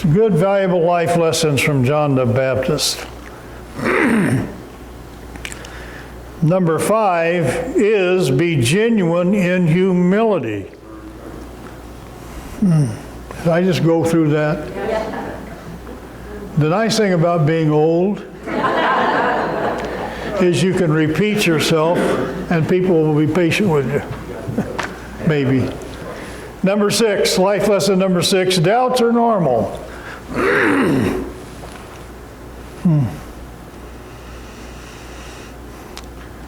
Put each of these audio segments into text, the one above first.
Some good, valuable life lessons from John the Baptist. Number 5 is be genuine in humility. Did I just go through that? The nice thing about being old is you can repeat yourself and people will be patient with you. Maybe. Number 6, life lesson number 6, doubts are normal.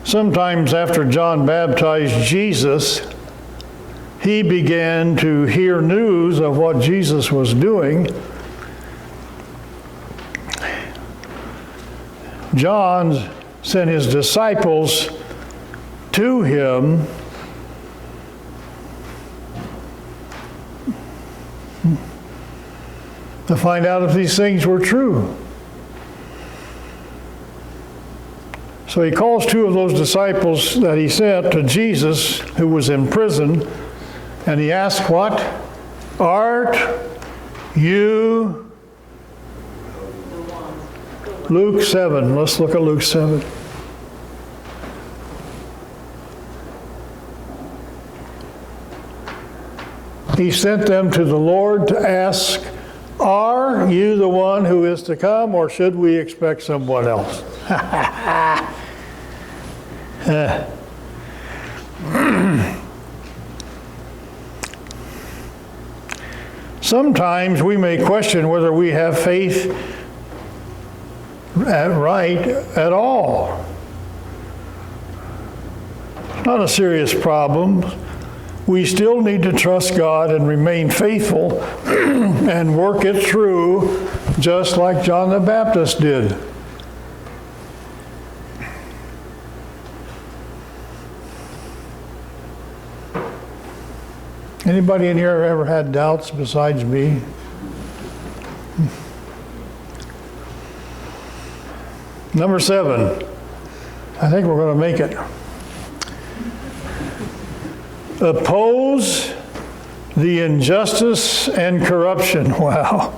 Sometimes after John baptized Jesus, he began to hear news of what Jesus was doing. John sent his disciples to him to find out if these things were true. So he calls 2 of those disciples that he sent to Jesus, who was in prison, and he asks, what? Art you? Luke 7. Let's look at Luke 7. He sent them to the Lord to ask, are you the one who is to come, or should we expect someone else? Sometimes we may question whether we have faith at all. It's not a serious problem. We still need to trust God and remain faithful and work it through just like John the Baptist did. Anybody in here ever had doubts besides me? Number 7. I think we're going to make it. Oppose the injustice and corruption. Wow.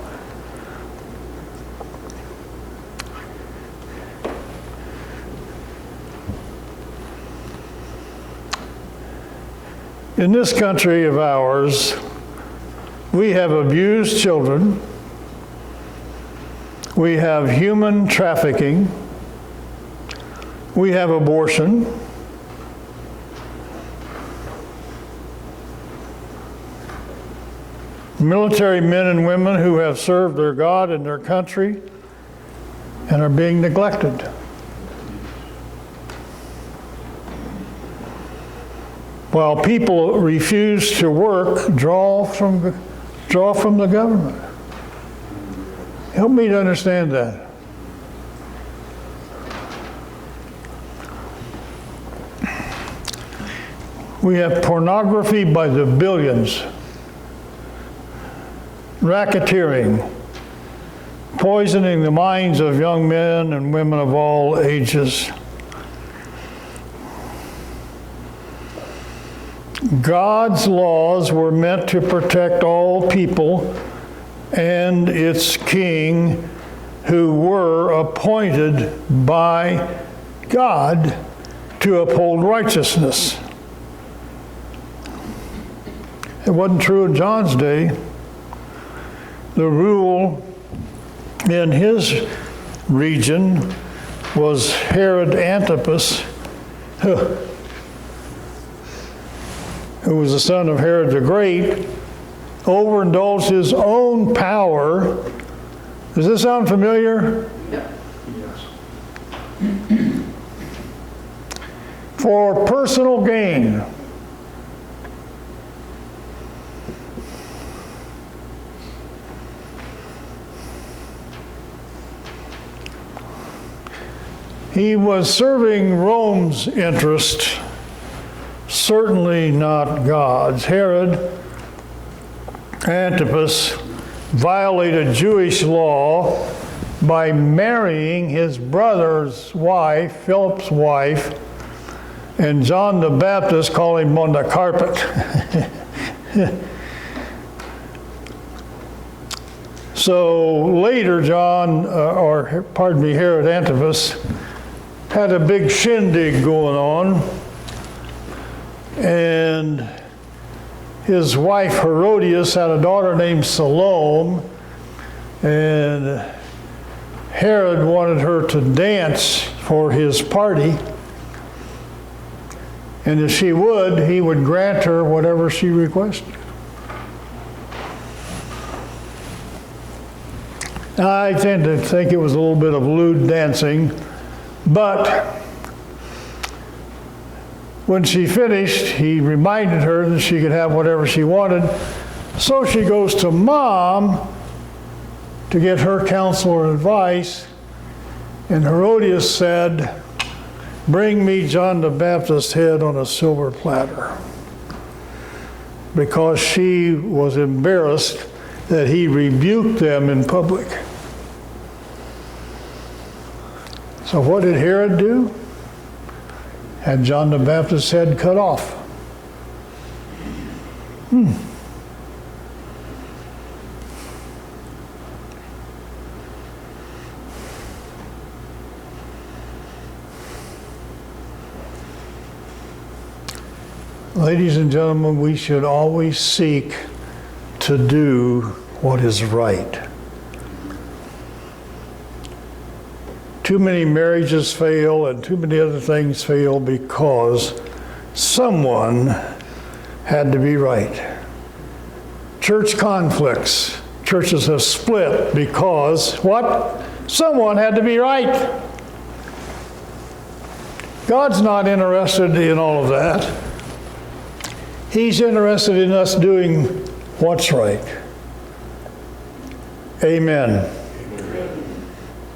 In this country of ours, we have abused children, we have human trafficking, we have abortion, military men and women who have served their God and their country and are being neglected. While people refuse to work, draw from the government. Help me to understand that. We have pornography by the billions, racketeering, poisoning the minds of young men and women of all ages. God's laws were meant to protect all people and its king who were appointed by God to uphold righteousness. It wasn't true in John's day. The rule in his region was Herod Antipas, who was the son of Herod the Great, overindulged his own power. Does this sound familiar? Yes. For personal gain. He was serving Rome's interest, certainly not God's. Herod Antipas violated Jewish law by marrying his brother's wife, Philip's wife, and John the Baptist called him on the carpet. So later, Herod Antipas had a big shindig going on, and his wife Herodias had a daughter named Salome, and Herod wanted her to dance for his party, and if she would, he would grant her whatever she requested. I tend to think it was a little bit of lewd dancing, but when she finished, he reminded her that she could have whatever she wanted. So she goes to Mom to get her counsel or advice, and Herodias said, "Bring me John the Baptist's head on a silver platter," because she was embarrassed that he rebuked them in public. So what did Herod do? Had John the Baptist's head cut off. Ladies and gentlemen, we should always seek to do what is right. Too many marriages fail and too many other things fail because someone had to be right. Church conflicts. Churches have split because what? Someone had to be right. God's not interested in all of that. He's interested in us doing what's right. Amen.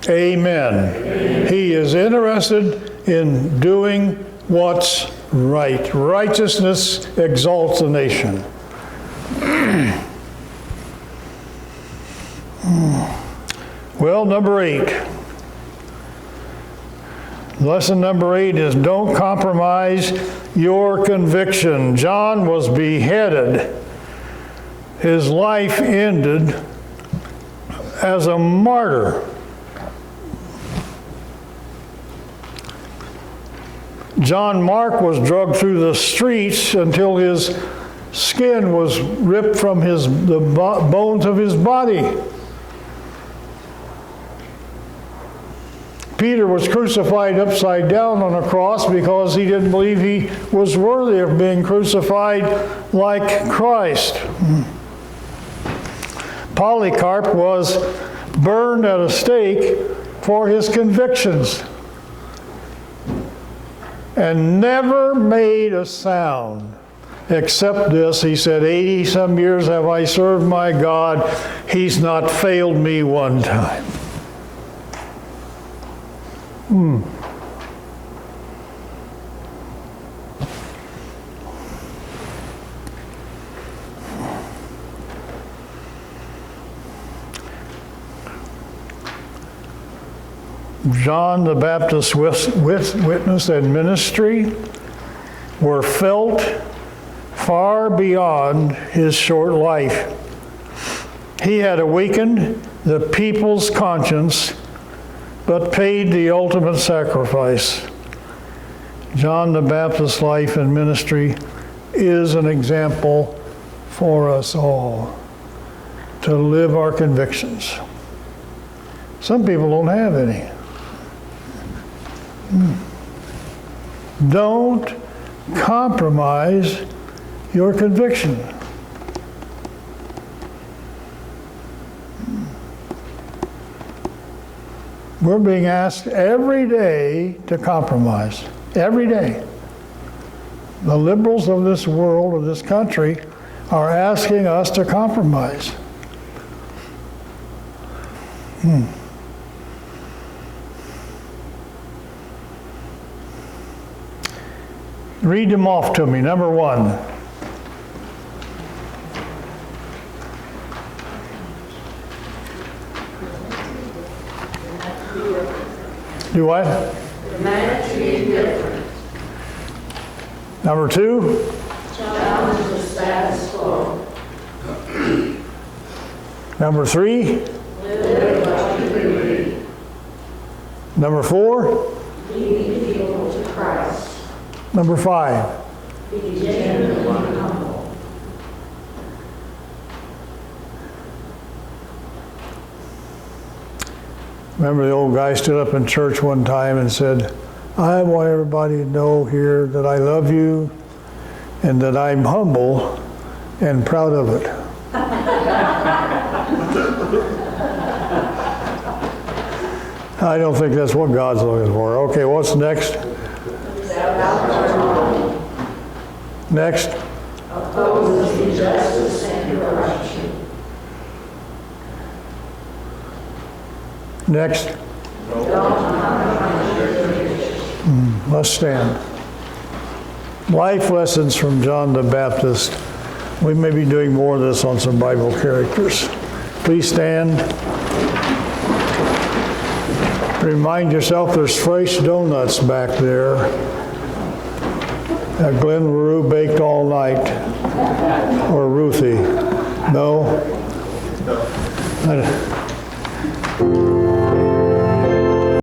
Amen. He is interested in doing what's right. Righteousness exalts a nation. Well, number 8. Lesson number 8 is don't compromise your conviction. John was beheaded. His life ended as a martyr. John Mark was dragged through the streets until his skin was ripped from the bones of his body. Peter was crucified upside down on a cross because he didn't believe he was worthy of being crucified like Christ. Polycarp was burned at a stake for his convictions and never made a sound except this. He said, 80 some years have I served my God. He's not failed me one time. John the Baptist's witness and ministry were felt far beyond his short life. He had awakened the people's conscience, but paid the ultimate sacrifice. John the Baptist's life and ministry is an example for us all to live our convictions. Some people don't have any. Don't compromise your conviction. We're being asked every day to compromise. Every day. The liberals of this world, of this country, are asking us to compromise. Read them off to me. Number 1. Do what? The man to be different. Number 2. Challenge the status quo. Number 3. Number 4, Be faithful to Christ. number 5. Be genuinely humble. Remember the old guy stood up in church one time and said, I want everybody to know here that I love you and that I'm humble and proud of it. I don't think that's what God's looking for. Okay, what's next? Next. Oppose injustice and corruption. Next. Let's stand. Life lessons from John the Baptist. We may be doing more of this on some Bible characters. Please stand. Remind yourself there's fresh donuts back there that Glenn LaRue baked all night. Or Ruthie. No?